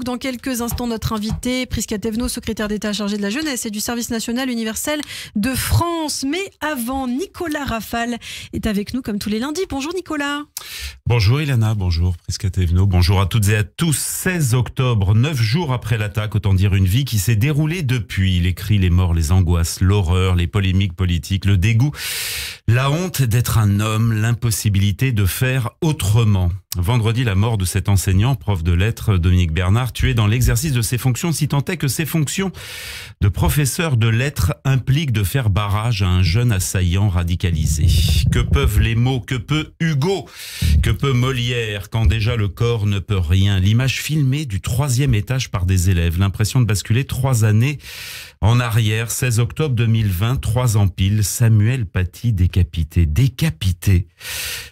dans quelques instants notre invité, Prisca Thévenot, secrétaire d'État chargé de la jeunesse et du service national universel de France. Mais avant, Nicolas Rafal est avec nous comme tous les lundis. Bonjour Nicolas. Bonjour Ilana, bonjour Prisca Thévenot, bonjour à toutes et à tous. 16 octobre, 9 jours après l'attaque, autant dire une vie qui s'est déroulée depuis. Les cris, les morts, les angoisses, l'horreur, les polémiques politiques, le dégoût, la honte d'être un homme, l'impossibilité de faire autrement. Vendredi, la mort de cet enseignant, prof de lettres, Dominique Bernard, tué dans l'exercice de ses fonctions, si tant est que ses fonctions de professeur de lettres impliquent de faire barrage à un jeune assaillant radicalisé. Que peuvent les mots, que peut Hugo, que peut Molière, quand déjà le corps ne peut rien. L'image filmée du 3e étage par des élèves, l'impression de basculer 3 années en arrière, 16 octobre 2020, 3 ans pile, Samuel Paty décapité. Décapité.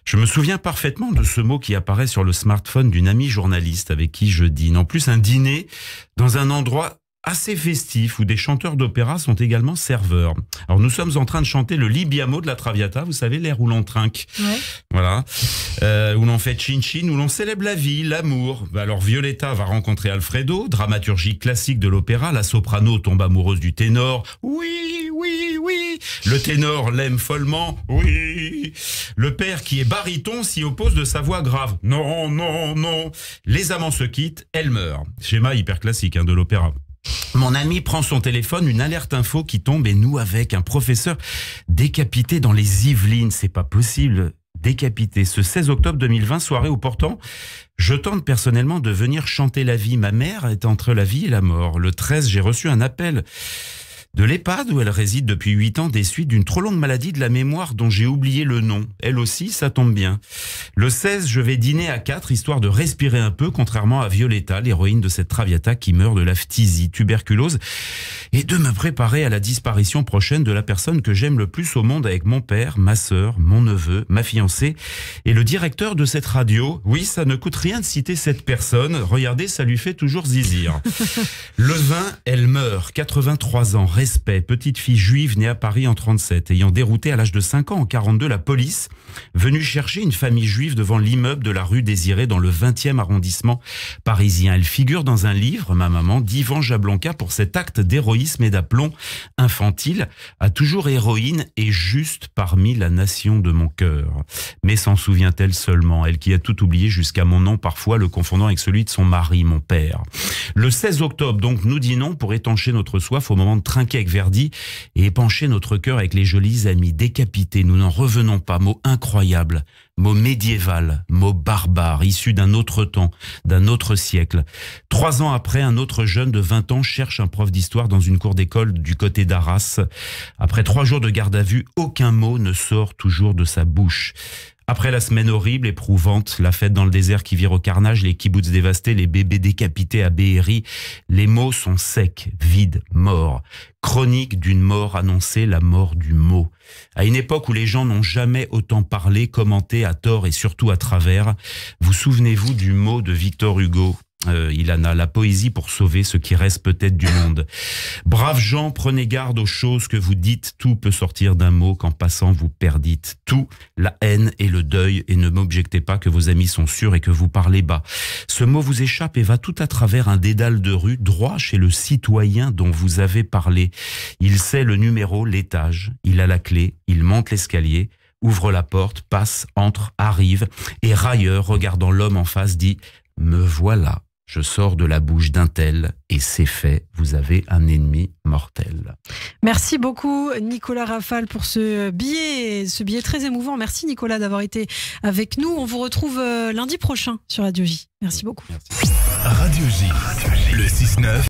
Je me souviens parfaitement de ce mot qui apparaît sur le smartphone d'une amie journaliste avec qui je dîne. En plus, un dîner dans un endroit assez festif où des chanteurs d'opéra sont également serveurs. Alors nous sommes en train de chanter le Libiamo de la Traviata, vous savez, l'air où l'on trinque. Ouais. Voilà. Où l'on fait chin-chin, où l'on célèbre la vie, l'amour. Alors Violetta va rencontrer Alfredo, dramaturgie classique de l'opéra. La soprano tombe amoureuse du ténor. Oui, oui, oui. Le ténor l'aime follement. Oui. Le père, qui est baryton, s'y oppose de sa voix grave. Non, non, non. Les amants se quittent, elle meurt. Schéma hyper classique de l'opéra. Mon ami prend son téléphone, une alerte info qui tombe et nous avec un professeur décapité dans les Yvelines. C'est pas possible. Décapité. Ce 16 octobre 2020, soirée où pourtant je tente personnellement de venir chanter la vie. Ma mère est entre la vie et la mort. Le 13, j'ai reçu un appel de l'EHPAD où elle réside depuis 8 ans des suites d'une trop longue maladie de la mémoire dont j'ai oublié le nom. Elle aussi, ça tombe bien. Le 16, je vais dîner à 4 histoire de respirer un peu, contrairement à Violetta, l'héroïne de cette Traviata qui meurt de la phtisie, tuberculose, et de me préparer à la disparition prochaine de la personne que j'aime le plus au monde avec mon père, ma sœur, mon neveu, ma fiancée et le directeur de cette radio. Oui, ça ne coûte rien de citer cette personne. Regardez, ça lui fait toujours zizir. Le 20, elle meurt, 83 ans. Respect, petite fille juive née à Paris en 37, ayant dérouté à l'âge de 5 ans en 42 la police, venue chercher une famille juive devant l'immeuble de la rue Désirée dans le 20e arrondissement parisien. Elle figure dans un livre, ma maman, d'Yvan Jablonka pour cet acte d'héroïsme et d'aplomb infantile, a toujours héroïne et juste parmi la nation de mon cœur. Mais s'en souvient-elle seulement, elle qui a tout oublié jusqu'à mon nom, parfois le confondant avec celui de son mari, mon père. Le 16 octobre, donc, nous dînons pour étancher notre soif au moment de trinquer avec Verdi et épancher notre cœur avec les jolis amis. Décapités, nous n'en revenons pas. Mot incroyable, mot médiéval, mot barbare, issu d'un autre temps, d'un autre siècle. 3 ans après, un autre jeune de 20 ans cherche un prof d'histoire dans une cour d'école du côté d'Arras. Après 3 jours de garde à vue, aucun mot ne sort toujours de sa bouche. Après la semaine horrible, éprouvante, la fête dans le désert qui vire au carnage, les kibboutz dévastés, les bébés décapités à Be'eri, les mots sont secs, vides, morts. Chronique d'une mort annoncée, la mort du mot. À une époque où les gens n'ont jamais autant parlé, commenté à tort et surtout à travers, vous souvenez-vous du mot de Victor Hugo ? Ilana, la poésie pour sauver ce qui reste peut-être du monde. Braves gens, prenez garde aux choses que vous dites. Tout peut sortir d'un mot qu'en passant vous perdîtes. Tout, la haine et le deuil. Et ne m'objectez pas que vos amis sont sûrs et que vous parlez bas. Ce mot vous échappe et va tout à travers un dédale de rue, droit chez le citoyen dont vous avez parlé. Il sait le numéro, l'étage. Il a la clé. Il monte l'escalier. Ouvre la porte, passe, entre, arrive. Et railleur, regardant l'homme en face, dit « Me voilà ». Je sors de la bouche d'un tel et c'est fait, vous avez un ennemi mortel. Merci beaucoup Nicolas Rafal pour ce billet très émouvant. Merci Nicolas d'avoir été avec nous. On vous retrouve lundi prochain sur Radio J. Merci beaucoup. Merci. Radio J, le 6-9.